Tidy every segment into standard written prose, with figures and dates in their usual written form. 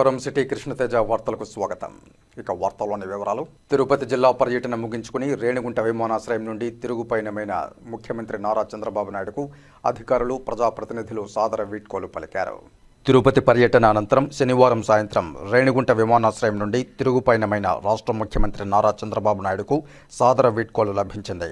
నమస్కారం. సిటీ కృష్ణతేజ వార్తలకు స్వాగతం. ఇక వార్తల్లోని వివరాలు. తిరుపతి జిల్లా పర్యటన ముగించుకుని రేణిగుంట విమానాశ్రయం నుండి తిరుగుపయనమైన ముఖ్యమంత్రి నారా చంద్రబాబు నాయుడుకు అధికారులు, ప్రజాప్రతినిధులు సాదర వీడ్కోలు పలికారు. తిరుపతి పర్యటన అనంతరం శనివారం సాయంత్రం రేణిగుంట విమానాశ్రయం నుండి తిరుగుపయనమైన రాష్ట్ర ముఖ్యమంత్రి నారా చంద్రబాబు నాయుడుకు సాదర వీడ్కోలు లభించింది.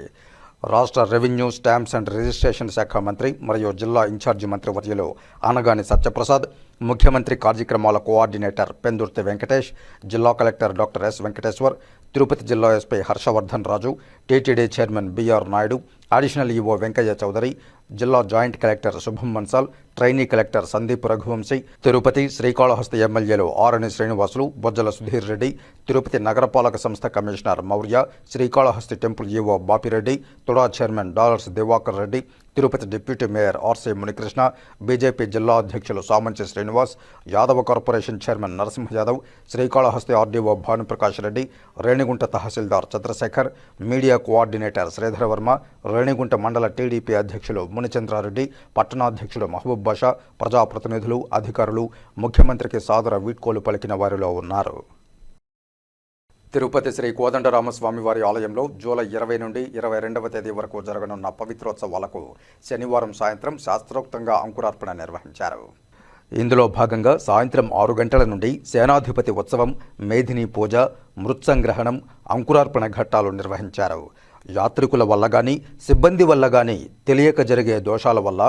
రాష్ట్ర రెవెన్యూ, స్టాంప్స్ అండ్ రిజిస్ట్రేషన్ శాఖ మంత్రి మరియు జిల్లా ఇన్ఛార్జి మంత్రివర్యులు అనగాని సత్యప్రసాద్, ముఖ్యమంత్రి కార్యక్రమాల కోఆర్డినేటర్ పెందుర్తి వెంకటేష్, జిల్లా collector doctor S Venkateshwar, Tirupati జిల్లా SP Harshavardhan Raju, TTD chairman BR Naidu, additional EO Venkaiah Chowdary, జిల్లా joint collector Shubham Mansal, trainee collector Sandeep Raghuvanshi, Tirupati Srikalahasti ఎమ్మెల్యేలు ఆరణి శ్రీనివాసులు, బొజ్జల సుధీర్ రెడ్డి, తిరుపతి నగరపాలక సంస్థ commissioner Maurya, Srikalahasti temple EO Bapireddy, TUDA chairman dollars Diwakar Reddy, Tirupati deputy mayor RC Munikrishna, BJP జిల్లా అధ్యక్షులు Samanchi Srinivas, Yadava corporation chairman Narasimha Yadav, Srikalahasti RDO Bhanuprakash Reddy, Renigunta తహసీల్దార్ చంద్రశేఖర్, మీడియా కోఆర్డినేటర్ శ్రీధర వర్మ, రేణిగుంట మండల టీడీపీ అధ్యక్షులు మునిచంద్రారెడ్డి, పట్టణాధ్యక్షుడు మహబూబ్ బాషా, ప్రజాప్రతినిధులు, అధికారులు ముఖ్యమంత్రికి సాదర వీడ్కోలు పలికిన వారిలో ఉన్నారు. తిరుపతి శ్రీ కోదండరామస్వామివారి ఆలయంలో జూలై 20 నుండి 22వ తేదీ వరకు జరగనున్న పవిత్రోత్సవాలకు శనివారం సాయంత్రం శాస్త్రోక్తంగా అంకురార్పణ నిర్వహించారు. ఇందులో భాగంగా సాయంత్రం 6 గంటల నుండి సేనాధిపతి ఉత్సవం, మేధిని పూజ, మృత్సంగ్రహణం, అంకురార్పణ ఘట్టాలు నిర్వహించారు. యాత్రికుల వల్ల కానీ, సిబ్బంది వల్ల కానీ తెలియక జరిగే దోషాల వల్ల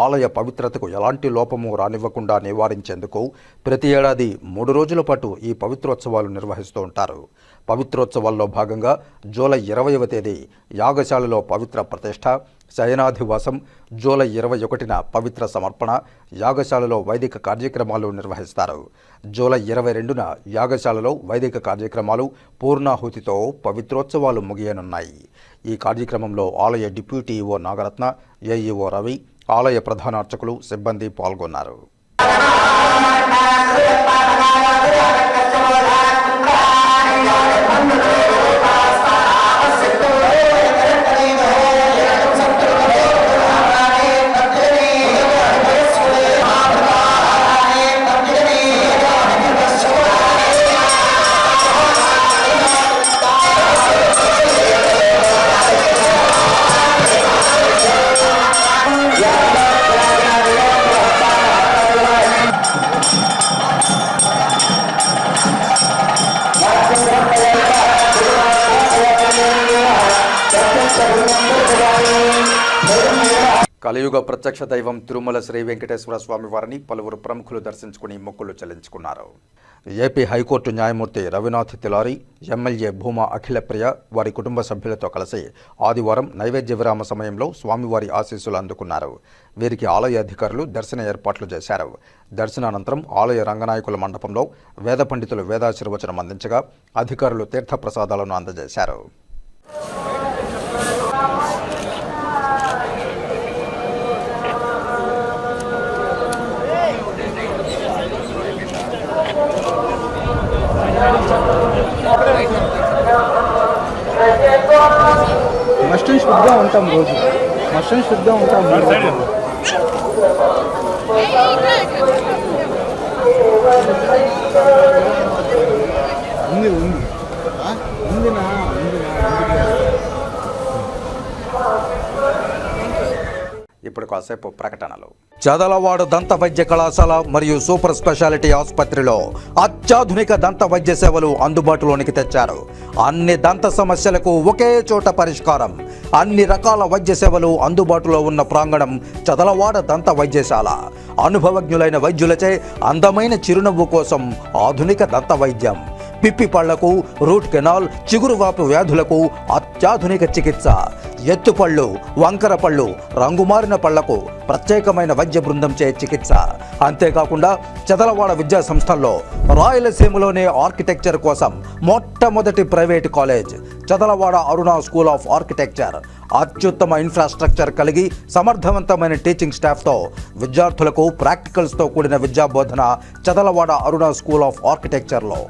ఆలయ పవిత్రతకు ఎలాంటి లోపము రానివ్వకుండా నివారించేందుకు ప్రతి ఏడాది 3 రోజుల పాటు ఈ పవిత్రోత్సవాలు నిర్వహిస్తూ ఉంటారు. పవిత్రోత్సవాల్లో భాగంగా జూలై 20వ తేదీ యాగశాలలో పవిత్ర ప్రతిష్ఠ, శయనాధివాసం, జూలై 21న పవిత్ర సమర్పణ, యాగశాలలో వైదిక కార్యక్రమాలు నిర్వహిస్తారు. జూలై 22న యాగశాలలో వైదిక కార్యక్రమాలు, పూర్ణాహుతితో పవిత్రోత్సవాలు ముగియనున్నాయి. ఈ కార్యక్రమంలో ఆలయ deputy EO Nagaratna, AEO Ravi, ఆలయ ప్రధాన అర్చకులు, సిబ్బంది పాల్గొన్నారు. కలియుగ ప్రత్యక్ష దైవం తిరుమల శ్రీ వెంకటేశ్వర స్వామి వారిని పలువురు ప్రముఖులు దర్శించుకుని మొక్కులు చెల్లించుకున్నారు. ఏపీ హైకోర్టు న్యాయమూర్తి రవినాథ్ తిలారి, ఎమ్మెల్యే భూమా అఖిలప్రియ వారి కుటుంబ సభ్యులతో కలిసి ఆదివారం నైవేద్య విరామ సమయంలో స్వామివారి ఆశీస్సులు అందుకున్నారు. వీరికి ఆలయ అధికారులు దర్శన ఏర్పాట్లు చేశారు. దర్శనానంతరం ఆలయ రంగనాయకుల మండపంలో వేద పండితులు వేదాశీర్వచనం అందించగా అధికారులు తీర్థప్రసాదాలను అందజేశారు. మస్టన్ శుద్ధిగా ఉంటాం, రోజు మస్టన్ శుద్ధిగా ఉంటాం. ఉంది ఉంది ఉందినా ఇప్పుడు కాసేపు ప్రకటనలు. చదలవాడ దంత వైద్య కళాశాల మరియు సూపర్ స్పెషాలిటీ ఆసుపత్రిలో అత్యాధునిక దంత వైద్య సేవలు అందుబాటులోనికి తెచ్చారు. అన్ని దంత సమస్యలకు ఒకే చోట పరిష్కారం. అన్ని రకాల వైద్య సేవలు అందుబాటులో ఉన్న ప్రాంగణం చదలవాడ దంత వైద్యశాల. అనుభవజ్ఞులైన వైద్యులచే అందమైన చిరునవ్వు కోసం ఆధునిక దంత వైద్యం. పిప్పి పళ్లకు, రూట్ కెనాల్, చిగురువాపు వ్యాధులకు అత్యాధునిక చికిత్స. ఎత్తుపళ్ళు, వంకర పళ్ళు, రంగుమారిన పళ్లకు ప్రత్యేకమైన వైద్య బృందంచే చికిత్స. అంతేకాకుండా చదలవాడ విద్యా సంస్థల్లో రాయలసీమలోనే ఆర్కిటెక్చర్ కోసం మొట్టమొదటి private college Chadalavada Aruna school of architecture. అత్యుత్తమ ఇన్ఫ్రాస్ట్రక్చర్ కలిగి సమర్థవంతమైన టీచింగ్ స్టాఫ్తో విద్యార్థులకు ప్రాక్టికల్స్తో కూడిన విద్యాబోధన చదలవాడ అరుణ స్కూల్ ఆఫ్ ఆర్కిటెక్చర్లో.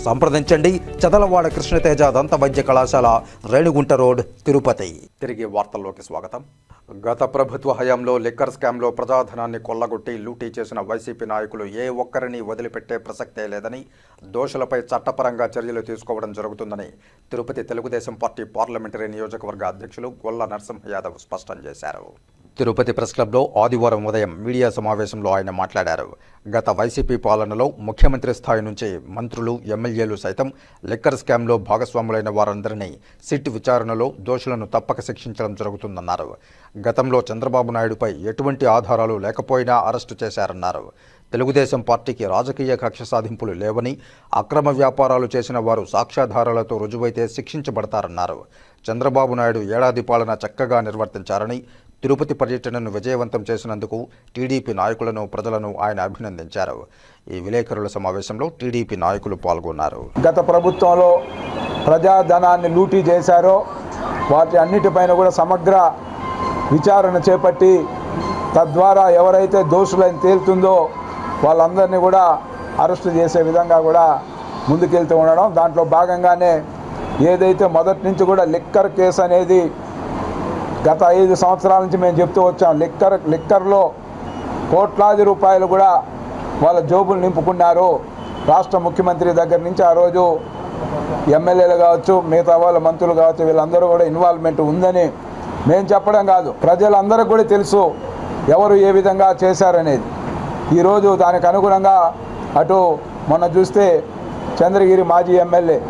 సంప్రదించండి చదలవాడ కృష్ణతేజ దంత వైద్య కళాశాల, రేణిగుంట రోడ్, తిరుపతి. తిరిగి వార్తల్లోకి స్వాగతం. గత ప్రభుత్వ హయాంలో లిక్కర్ స్కామ్లో ప్రజాధనాన్ని కొల్లగొట్టి లూటీ చేసిన వైసీపీ నాయకులు ఏ ఒక్కరిని వదిలిపెట్టే ప్రసక్తే లేదని, దోషులపై చట్టపరంగా చర్యలు తీసుకోవడం జరుగుతుందని తిరుపతి తెలుగుదేశం పార్టీ పార్లమెంటరీ నియోజకవర్గ అధ్యక్షులు గొల్ల నరసింహ యాదవ్ స్పష్టం చేశారు. తిరుపతి ప్రెస్ క్లబ్లో ఆదివారం ఉదయం మీడియా సమావేశంలో ఆయన మాట్లాడారు. గత వైసీపీ పాలనలో ముఖ్యమంత్రి స్థాయి నుంచి మంత్రులు, ఎమ్మెల్యేలు సైతం లిక్కర్ స్కామ్లో భాగస్వాములైన వారందరినీ సిట్ విచారణలో దోషులను తప్పక శిక్షించడం జరుగుతుందన్నారు. గతంలో చంద్రబాబు నాయుడుపై ఎటువంటి ఆధారాలు లేకపోయినా అరెస్టు చేశారన్నారు. తెలుగుదేశం పార్టీకి రాజకీయ కక్ష సాధింపులు లేవని, అక్రమ వ్యాపారాలు చేసిన వారు సాక్ష్యాధారాలతో రుజువైతే శిక్షించబడతారన్నారు. చంద్రబాబు నాయుడు ఏడాది పాలన చక్కగా నిర్వర్తించారని, తిరుపతి పర్యటనను విజయవంతం చేసినందుకు టీడీపీ నాయకులను, ప్రజలను ఆయన అభినందించారు. ఈ విలేకరుల సమావేశంలో టీడీపీ నాయకులు పాల్గొన్నారు. గత ప్రభుత్వంలో ప్రజాధనాన్ని లూటీ చేశారో వాటి అన్నిటిపైన కూడా సమగ్ర విచారణ చేపట్టి తద్వారా ఎవరైతే దోషులని తేలుతుందో వాళ్ళందరినీ కూడా అరెస్టు చేసే విధంగా కూడా ముందుకెళ్తూ ఉండడం. దాంట్లో భాగంగానే ఏదైతే మొదటి నుంచి కూడా లిక్కర్ కేసు అనేది గత 5 సంవత్సరాల నుంచి మేము చెప్తూ వచ్చాం. లిక్కర్లో కోట్లాది రూపాయలు కూడా వాళ్ళ జోబులు నింపుకున్నారు. రాష్ట్ర ముఖ్యమంత్రి దగ్గర నుంచి ఆ రోజు ఎమ్మెల్యేలు కావచ్చు, మిగతా వాళ్ళ మంత్రులు కావచ్చు, వీళ్ళందరూ కూడా ఇన్వాల్వ్మెంట్ ఉందని మేము చెప్పడం కాదు, ప్రజలందరికీ కూడా తెలుసు ఎవరు ఏ విధంగా చేశారనేది. ఈరోజు దానికి అనుగుణంగా అటు మొన్న చూస్తే చంద్రగిరి మాజీ ఎమ్మెల్యే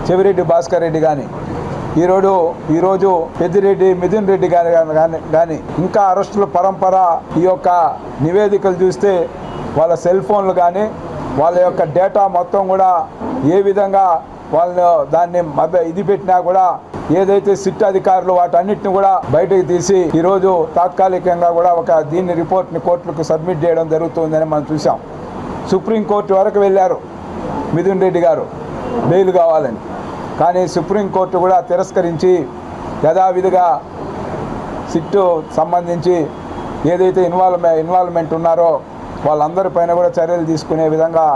చెవిరెడ్డి భాస్కర్ రెడ్డి కానీ, ఈరోజు పెద్దిరెడ్డి మిథున్ రెడ్డి కానీ ఇంకా అరెస్టుల పరంపర. ఈ యొక్క నివేదికలు చూస్తే వాళ్ళ సెల్ ఫోన్లు కానీ వాళ్ళ యొక్క డేటా మొత్తం కూడా ఏ విధంగా వాళ్ళు దాన్ని ఇది పెట్టినా కూడా ఏదైతే సిట్ అధికారులు వాటన్నిటిని కూడా బయటకు తీసి ఈరోజు తాత్కాలికంగా కూడా దీన్ని రిపోర్ట్ని కోర్టులకు సబ్మిట్ చేయడం జరుగుతుందని మనం చూసాం. సుప్రీంకోర్టు వరకు వెళ్ళారు మిథున్ రెడ్డి గారు బెయిల్ కావాలని, కానీ సుప్రీంకోర్టు కూడా తిరస్కరించి యథావిధిగా సిట్టు సంబంధించి ఏదైతే ఇన్వాల్వ్మెంట్ ఉన్నారో వాళ్ళందరిపైన కూడా చర్యలు తీసుకునే విధంగా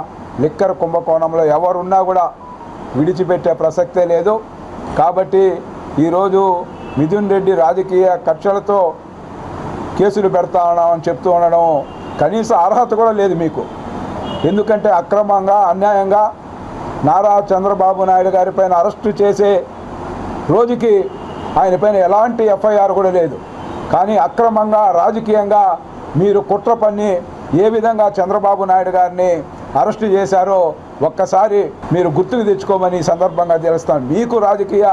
లిక్కర్ కుంభకోణంలో ఎవరున్నా కూడా విడిచిపెట్టే ప్రసక్తే లేదు. కాబట్టి ఈరోజు మిథున్ రెడ్డి రాజకీయ కక్షలతో కేసులు పెడతా ఉన్నామని చెప్తూ ఉండడం కనీస అర్హత కూడా లేదు మీకు. ఎందుకంటే అక్రమంగా, అన్యాయంగా నారా చంద్రబాబు నాయుడు గారి పైన అరెస్టు చేసే రోజుకి ఆయన పైన ఎలాంటి ఎఫ్ఐఆర్ కూడా లేదు. కానీ అక్రమంగా, రాజకీయంగా మీరు కుట్ర పన్ని ఏ విధంగా చంద్రబాబు నాయుడు గారిని అరెస్టు చేశారో ఒక్కసారి మీరు గుర్తుకు తెచ్చుకోమని ఈ సందర్భంగా తెలుస్తాను. మీకు రాజకీయ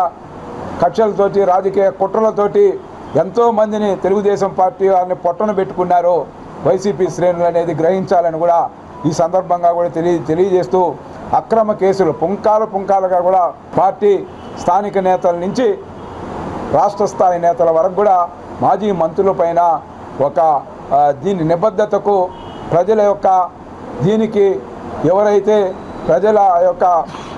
కక్షలతోటి, రాజకీయ కుట్రలతోటి ఎంతోమందిని తెలుగుదేశం పార్టీ వారిని పొట్టన పెట్టుకున్నారో వైసీపీ శ్రేణులు అనేది గ్రహించాలని కూడా ఈ సందర్భంగా కూడా తెలియజేస్తూ అక్రమ కేసులు పుంకాలుగా కూడా పార్టీ స్థానిక నేతల నుంచి రాష్ట్ర స్థాయి నేతల వరకు కూడా మాజీ మంత్రుల పైన దీని నిబద్ధతకు, ప్రజల యొక్క దీనికి ఎవరైతే ప్రజల యొక్క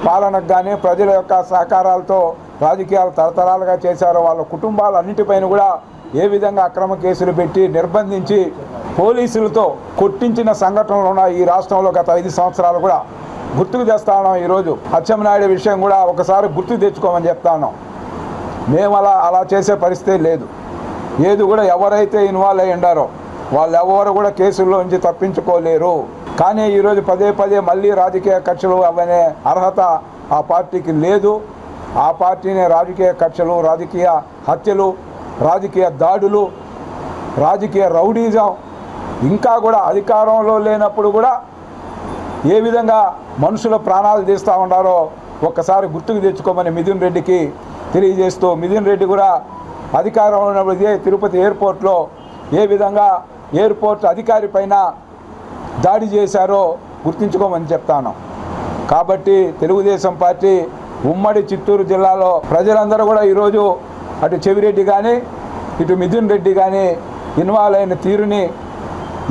పాలనకు కానీ ప్రజల యొక్క సహకారాలతో రాజకీయాలు తరతరాలుగా చేశారో వాళ్ళ కుటుంబాలన్నిటిపైన కూడా ఏ విధంగా అక్రమ కేసులు పెట్టి నిర్బంధించి పోలీసులతో కొట్టించిన సంఘటనలు ఉన్నాయి ఈ రాష్ట్రంలో గత 5 సంవత్సరాలు కూడా గుర్తుకు తెస్తా ఉన్నాం. ఈరోజు అచ్చెన్నాయుడు విషయం కూడా ఒకసారి గుర్తుకు తెచ్చుకోమని చెప్తా ఉన్నాం. మేము అలా చేసే పరిస్థితి లేదు. ఏది కూడా ఎవరైతే ఇన్వాల్వ్ అయ్యి ఉండారో వాళ్ళెవరు కూడా కేసుల్లో నుంచి తప్పించుకోలేరు. కానీ ఈరోజు పదే మళ్ళీ రాజకీయ కక్షలు అవనే అర్హత ఆ పార్టీకి లేదు. ఆ పార్టీని రాజకీయ కక్షలు, రాజకీయ హత్యలు, రాజకీయ దాడులు, రాజకీయ రౌడీజం, ఇంకా కూడా అధికారంలో లేనప్పుడు కూడా ఏ విధంగా మనుషుల ప్రాణాలు తీస్తూ ఉన్నారో ఒక్కసారి గుర్తుకు తెచ్చుకోమని మిథున్ రెడ్డికి తెలియజేస్తూ, మిథున్ రెడ్డి కూడా అధికారంలో ఉన్నప్పుడు తిరుపతి ఎయిర్పోర్ట్లో ఏ విధంగా ఎయిర్పోర్ట్ అధికారి పైన దాడి చేశారో గుర్తుంచుకోమని చెప్తాను. కాబట్టి తెలుగుదేశం పార్టీ ఉమ్మడి చిత్తూరు జిల్లాలో ప్రజలందరూ కూడా ఈరోజు అటు చెవిరెడ్డి కానీ ఇటు మిథున్ రెడ్డి కానీ ఇన్వాల్వ్ అయిన తీరుని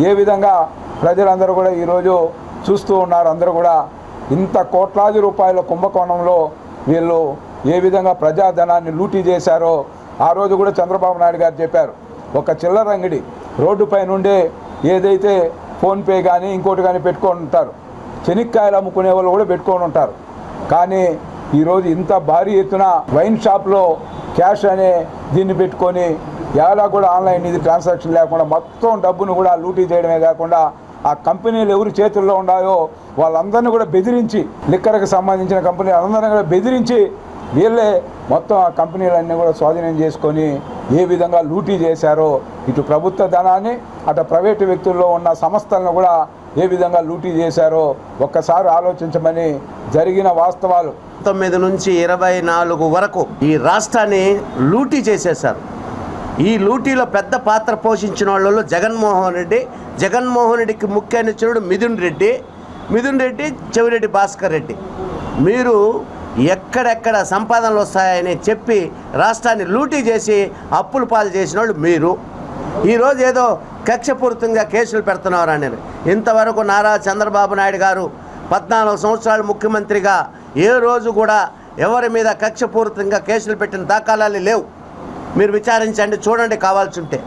ఏ విధంగా ప్రజలందరూ కూడా ఈరోజు చూస్తూ ఉన్నారు. అందరూ కూడా ఇంత కోట్లాది రూపాయల కుంభకోణంలో వీళ్ళు ఏ విధంగా ప్రజాధనాన్ని లూటీ చేశారో ఆ రోజు కూడా చంద్రబాబు నాయుడు గారు చెప్పారు. ఒక చిల్లర అంగడి రోడ్డుపై నుండే ఏదైతే ఫోన్పే కానీ ఇంకోటి కానీ పెట్టుకొని ఉంటారు, శనక్కాయలు అమ్ముకునే వాళ్ళు కూడా పెట్టుకొని ఉంటారు. కానీ ఈరోజు ఇంత భారీ ఎత్తున వైన్ షాప్లో క్యాష్ అనే దీన్ని పెట్టుకొని ఎలా కూడా ఆన్లైన్ ఇది ట్రాన్సాక్షన్ లేకుండా మొత్తం డబ్బును కూడా లూటీ చేయడమే కాకుండా ఆ కంపెనీలు ఎవరి చేతుల్లో ఉన్నాయో వాళ్ళందరినీ కూడా బెదిరించి, లిక్కర్కి సంబంధించిన కంపెనీలు అందరినీ కూడా బెదిరించి వీళ్ళే మొత్తం ఆ కంపెనీలన్నీ కూడా స్వాధీనం చేసుకొని ఏ విధంగా లూటీ చేశారో, ఇటు ప్రభుత్వ ధనాన్ని అటు ప్రైవేటు వ్యక్తుల్లో ఉన్న సంస్థలను కూడా ఏ విధంగా లూటీ చేశారో ఒక్కసారి ఆలోచించమని జరిగిన వాస్తవాలు. 19 నుంచి 24 వరకు ఈ రాష్ట్రాన్ని లూటీ చేసేశారు. ఈ లూటీలో పెద్ద పాత్ర పోషించిన వాళ్ళలో జగన్మోహన్ రెడ్డికి ముఖ్య అనుచరుడు మిథున్ రెడ్డి, చెవిరెడ్డి భాస్కర్ రెడ్డి. మీరు ఎక్కడెక్కడ సంపాదనలు వస్తాయని చెప్పి రాష్ట్రాన్ని లూటీ చేసి అప్పులు పాలు చేసిన వాళ్ళు మీరు. ఈరోజు ఏదో కక్షపూరితంగా కేసులు పెడుతున్నారు అనేది. ఇంతవరకు నారా చంద్రబాబు నాయుడు గారు 14 సంవత్సరాలు ముఖ్యమంత్రిగా ఏ రోజు కూడా ఎవరి మీద కక్షపూరితంగా కేసులు పెట్టిన దాఖలాలు లేవు. మీరు విచారించండి, చూడండి కావాల్సి ఉంటే.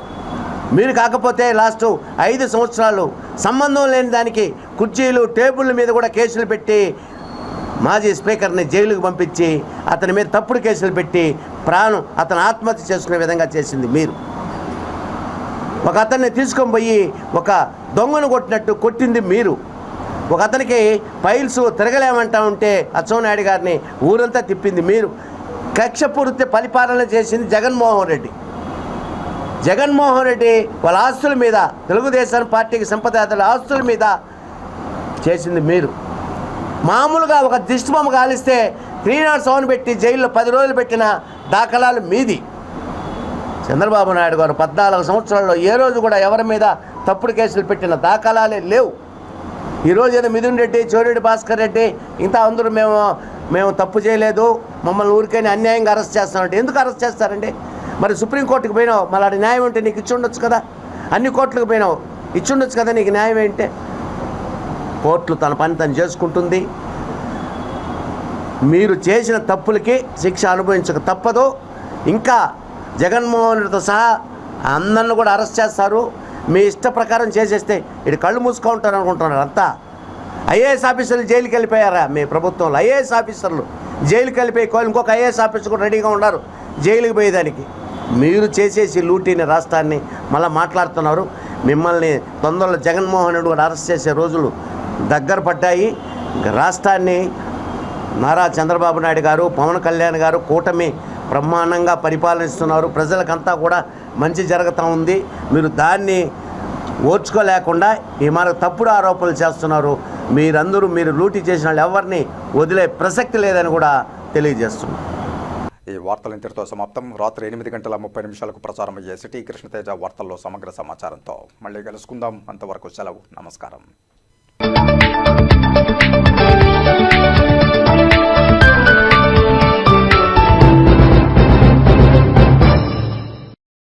మీరు కాకపోతే లాస్ట్ 5 సంవత్సరాలు సంబంధం లేని దానికి కుర్చీలు టేబుళ్ళ మీద కూడా కేసులు పెట్టి మాజీ స్పీకర్ని జైలుకు పంపించి అతని మీద తప్పుడు కేసులు పెట్టి అతను ఆత్మహత్య చేసుకునే విధంగా చేసింది మీరు. ఒక అతన్ని తీసుకొని పోయి ఒక దొంగను కొట్టినట్టు కొట్టింది మీరు. ఒక అతనికి ఫైల్స్ తిరగలేమంటా ఉంటే అచ్చెన్నాయుడు గారిని ఊరంతా తిప్పింది మీరు. కక్షపూరిత పరిపాలన చేసింది జగన్మోహన్ రెడ్డి వాళ్ళ ఆస్తుల మీద, తెలుగుదేశం పార్టీకి సంపదాతల ఆస్తుల మీద చేసింది మీరు. మామూలుగా ఒక దిష్టిబొమ్మ కాలిస్తే 307 పెట్టి జైల్లో 10 రోజులు పెట్టిన దాఖలాలు మీది. చంద్రబాబు నాయుడు గారు 14 సంవత్సరాల్లో ఏ రోజు కూడా ఎవరి మీద తప్పుడు కేసులు పెట్టిన దాఖలాలే లేవు. ఈరోజు ఏదో మిథున్ రెడ్డి, చెవిరెడ్డి భాస్కర్ రెడ్డి ఇంకా అందరూ మేము తప్పు చేయలేదు, మమ్మల్ని ఊరికైనా అన్యాయంగా అరెస్ట్ చేస్తామంటే ఎందుకు అరెస్ట్ చేస్తారండి? మరి సుప్రీంకోర్టుకు పోయినావు, మళ్ళీ అది న్యాయం అంటే నీకు ఇచ్చి ఉండొచ్చు కదా. అన్ని కోర్టులకు పోయినావు, ఇచ్చి ఉండొచ్చు కదా నీకు న్యాయం ఏంటే. కోర్టులు తన పని తను చేసుకుంటుంది. మీరు చేసిన తప్పులకి శిక్ష అనుభవించక తప్పదు. ఇంకా జగన్మోహన్ రెడ్డితో సహా అందరిని కూడా అరెస్ట్ చేస్తారు. మీ ఇష్ట ప్రకారం చేసేస్తే ఇటు కళ్ళు మూసుకుంటారు అనుకుంటున్నారు అంతా. ఐఏఎస్ ఆఫీసర్లు జైలుకి వెళ్ళిపోయారా? మీ ప్రభుత్వంలో ఐఏఎస్ ఆఫీసర్లు జైలుకి వెళ్ళిపోయి ఇంకొక ఐఏఎస్ ఆఫీసర్ కూడా రెడీగా ఉన్నారు జైలుకి పోయేదానికి. మీరు చేసేసి లూటీని రాష్ట్రాన్ని మళ్ళీ మాట్లాడుతున్నారు. మిమ్మల్ని తొందరలో జగన్మోహన్ రెడ్డి కూడా అరెస్ట్ చేసే రోజులు దగ్గర పడ్డాయి. రాష్ట్రాన్ని నారా చంద్రబాబు నాయుడు గారు, పవన్ కళ్యాణ్ గారు కూటమి బ్రహ్మాండంగా పరిపాలిస్తున్నారు. ప్రజలకంతా కూడా మంచి జరుగుతూ ఉంది. మీరు దాన్ని ఓర్చుకోలేకుండా ఈ మనకు తప్పుడు ఆరోపణలు చేస్తున్నారు. మీరు లూటీ చేసిన వాళ్ళు ఎవరిని వదిలే ప్రసక్తి లేదని కూడా తెలియజేస్తున్నారు. ఈ వార్తలు ఇంతటితో సమాప్తం. రాత్రి 8:30 ప్రసారమయ్యే సిటీ కృష్ణతేజ వార్తల్లో సమగ్ర సమాచారంతో మళ్ళీ కలుసుకుందాం. అంతవరకు సెలవు. నమస్కారం.